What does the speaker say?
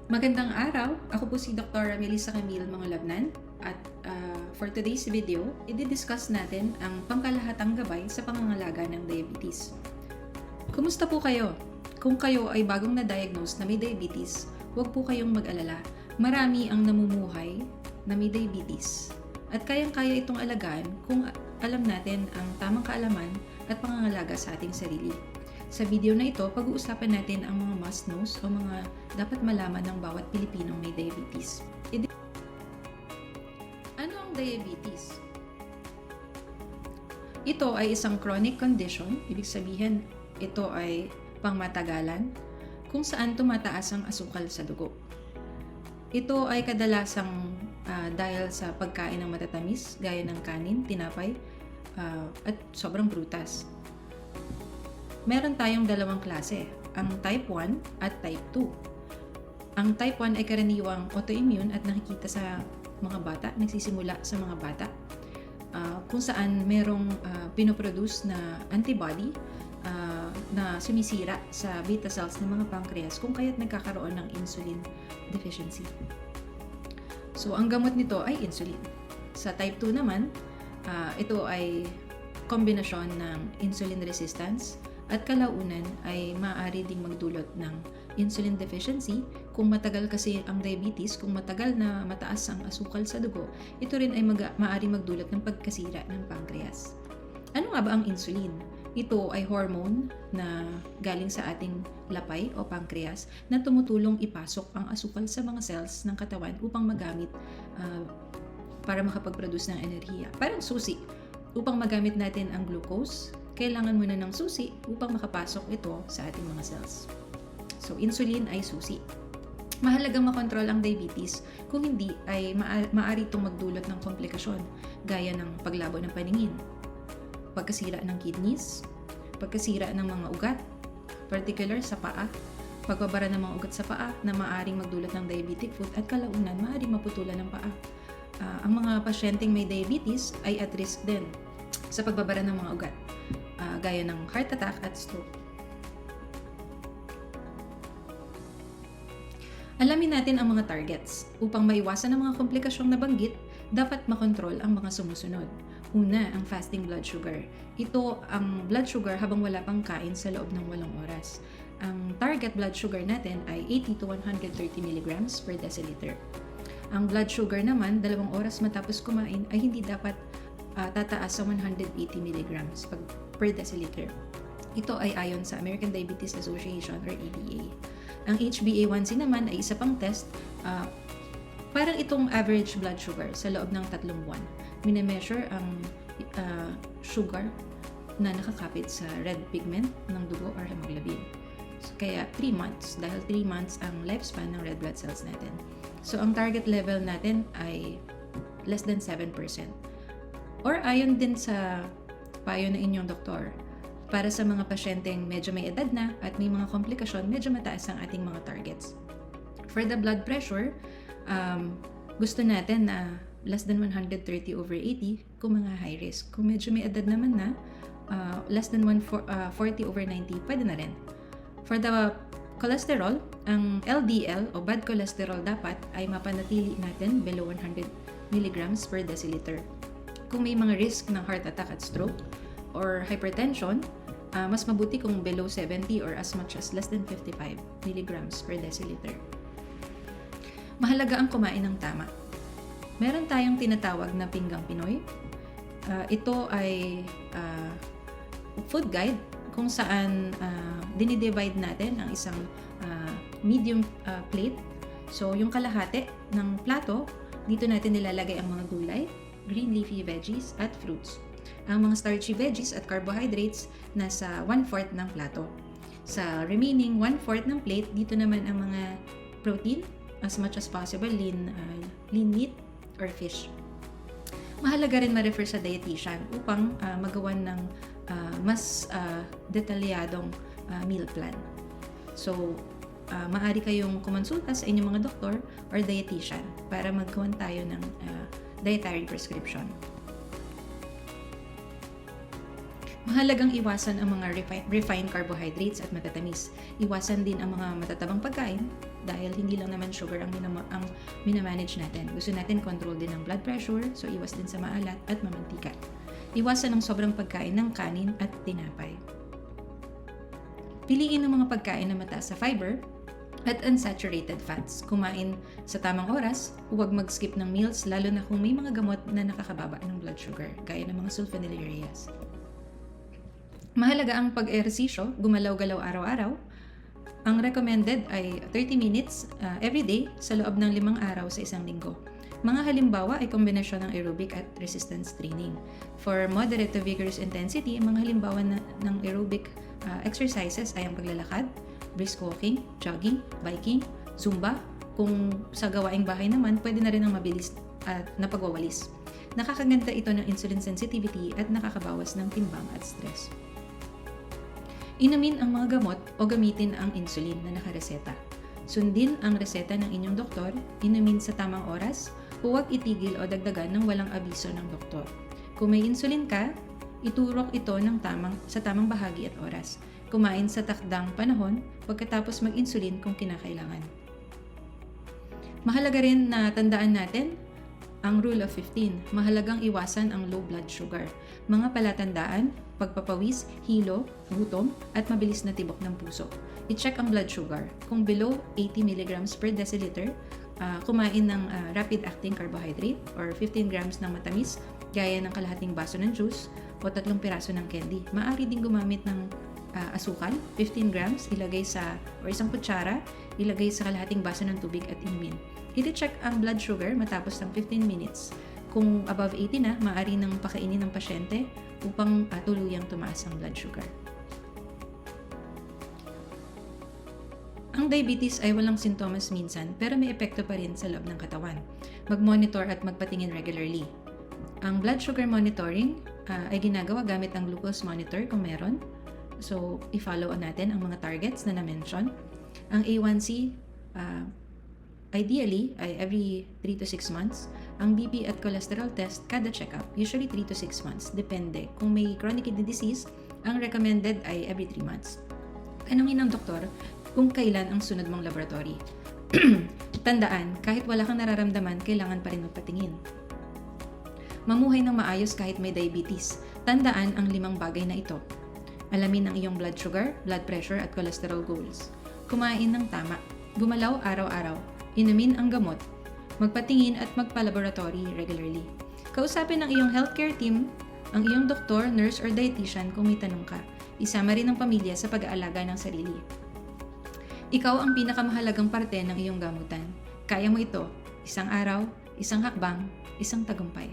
Magandang araw! Ako po si Dr. Melissa Camille Mangalabnan at for today's video, i-discuss natin ang pangkalahatang gabay sa pangangalaga ng diabetes. Kumusta po kayo? Kung kayo ay bagong na-diagnose na may diabetes, huwag po kayong mag-alala. Marami ang namumuhay na may diabetes at kayang-kaya itong alagaan kung alam natin ang tamang kaalaman at pangangalaga sa ating sarili. Sa video na ito, pag-uusapan natin ang mga must-knows o mga dapat malaman ng bawat Pilipinong may diabetes. Ano ang diabetes? Ito ay isang chronic condition, ibig sabihin ito ay pangmatagalan, kung saan tumataas ang asukal sa dugo. Ito ay kadalasang dahil sa pagkain ng matatamis, gaya ng kanin, tinapay, at sobrang prutas. Meron tayong dalawang klase, ang type 1 at type 2. Ang type 1 ay karaniwang autoimmune at nakikita sa mga bata, nagsisimula sa mga bata, kung saan merong pinoproduce na antibody na sumisira sa beta cells ng mga pancreas kung kaya't nagkakaroon ng insulin deficiency. So, ang gamot nito ay insulin. Sa type 2 naman, ito ay kombinasyon ng insulin resistance at kalaunan ay maaari ding magdulot ng insulin deficiency. Kung matagal kasi ang diabetes, kung matagal na mataas ang asukal sa dugo, ito rin ay maaari magdulot ng pagkasira ng pancreas. Ano nga ba ang insulin? Ito ay hormone na galing sa ating lapay o pancreas na tumutulong ipasok ang asukal sa mga cells ng katawan upang magamit para makapag-produce ng enerhiya. Parang susi. Upang magamit natin ang glucose, kailangan muna ng susi upang makapasok ito sa ating mga cells. So, insulin ay susi. Mahalagang makontrol ang diabetes, kung hindi ay maaari itong magdulot ng komplikasyon gaya ng paglabo ng paningin, pagkasira ng kidneys, pagkasira ng mga ugat, particular sa paa, pagbabara ng mga ugat sa paa na maaaring magdulot ng diabetic foot at kalaunan maaaring maputulan ng paa. Ang mga pasyenteng may diabetes ay at risk din sa pagbabara ng mga ugat, gaya ng heart attack at stroke. Alamin natin ang mga targets. Upang maiwasan ang mga komplikasyong nabanggit, dapat makontrol ang mga sumusunod. Una, ang fasting blood sugar. Ito ang blood sugar habang wala pang kain sa loob ng 8 oras. Ang target blood sugar natin ay 80 to 130 mg per deciliter. Ang blood sugar naman, 2 oras matapos kumain ay hindi dapat tataas sa 180 mg per deciliter. Ito ay ayon sa American Diabetes Association or ADA. Ang HbA1c naman ay isa pang test, parang itong average blood sugar sa loob ng 3 buwan. Minemeasure ang sugar na nakakapit sa red pigment ng dugo or hemoglobin. So, kaya 3 months, dahil 3 months ang lifespan ng red blood cells natin. So, ang target level natin ay less than 7%. Or ayon din sa payo ng inyong doktor, para sa mga pasyenteng medyo may edad na at may mga komplikasyon, medyo mataas ang ating mga targets. For the blood pressure, gusto natin na less than 130/80 kung mga high risk. Kung medyo may edad naman na, less than 140/90, pwede na rin. For the cholesterol, ang LDL o bad cholesterol dapat ay mapanatili natin below 100 mg per deciliter. Kung may mga risk ng heart attack at stroke or hypertension, mas mabuti kung below 70 or as much as less than 55 mg per deciliter. Mahalaga ang kumain ng tama. Meron tayong tinatawag na pinggang Pinoy. Ito ay food guide kung saan dinidivide natin ang isang medium plate. So, yung kalahati ng plato, dito natin nilalagay ang mga gulay, green leafy veggies, at fruits. Ang mga starchy veggies at carbohydrates nasa 1/4 ng plato. Sa remaining 1/4 ng plate, dito naman ang mga protein, as much as possible, lean meat or fish. Mahalaga rin ma-refer sa dietitian upang magawan ng mas detalyadong meal plan. So, maaari kayong kumonsulta sa inyong mga doktor or dietitian para magkawan tayo ng dietary prescription. Mahalagang iwasan ang mga refined carbohydrates at matatamis. Iwasan din ang mga matatabang pagkain dahil hindi lang naman sugar ang minamanage natin. Gusto natin control din ng blood pressure, so iwas din sa maalat at mamantika. Iwasan ang sobrang pagkain ng kanin at tinapay. Piliin ang mga pagkain na mataas sa fiber at unsaturated fats. Kumain sa tamang oras, huwag mag-skip ng meals lalo na kung may mga gamot na nakakababa ng blood sugar, gaya ng mga sulfonylureas. Mahalaga ang pag-ehersisyo, gumalaw-galaw araw-araw. Ang recommended ay 30 minutes every day sa loob ng 5 araw sa isang linggo. Mga halimbawa ay kombinasyon ng aerobic at resistance training. For moderate to vigorous intensity, mga halimbawa ng aerobic exercises ay ang paglalakad, brisk walking, jogging, biking, zumba. Kung sa gawaing bahay naman, pwede na rin ang mabilis at napagwawalis. Nakakaganda ito ng insulin sensitivity at nakakabawas ng timbang at stress. Inumin ang mga gamot o gamitin ang insulin na nakareseta. Sundin ang reseta ng inyong doktor, inumin sa tamang oras, huwag itigil o dagdagan ng walang abiso ng doktor. Kung may insulin ka, iturok ito sa tamang bahagi at oras. Kumain sa takdang panahon pagkatapos mag-insulin kung kinakailangan. Mahalaga rin na tandaan natin ang Rule of 15. Mahalagang iwasan ang low blood sugar. Mga palatandaan, pagpapawis, hilo, gutom, at mabilis na tibok ng puso. I-check ang blood sugar. Kung below 80 mg per deciliter, kumain ng rapid-acting carbohydrate or 15 grams ng matamis, gaya ng kalahating baso ng juice o 3 piraso ng candy. Maaari din gumamit ng asukal, 15 grams, isang kutsara, ilagay sa kalahating baso ng tubig at inumin. I-check ang blood sugar matapos ng 15 minutes. Kung above 80 na, maaari nang pakainin ng pasyente upang tuluyang tumaas ang blood sugar. Ang diabetes ay walang sintomas minsan pero may epekto pa rin sa loob ng katawan. Mag-monitor at magpatingin regularly. Ang blood sugar monitoring ay ginagawa gamit ang glucose monitor kung meron. So, i-follow natin ang mga targets na na-mention. Ang A1C, ideally, ay every 3 to 6 months. Ang BP at cholesterol test, kada check-up, usually 3 to 6 months. Depende. Kung may chronic kidney disease, ang recommended ay every 3 months. Tanungin ng doktor kung kailan ang sunod mong laboratory. Tandaan, kahit wala kang nararamdaman, kailangan pa rin magpatingin. Mamuhay ng maayos kahit may diabetes. Tandaan ang 5 bagay na ito. Alamin ang iyong blood sugar, blood pressure at cholesterol goals. Kumain ng tama. Gumalaw araw-araw. Inumin ang gamot. Magpatingin at magpa-laboratory regularly. Kausapin ng iyong healthcare team, ang iyong doktor, nurse or dietitian kung may tanong ka. Isama rin ang pamilya sa pag-aalaga ng sarili. Ikaw ang pinakamahalagang parte ng iyong gamutan. Kaya mo ito. Isang araw, isang hakbang, isang tagumpay.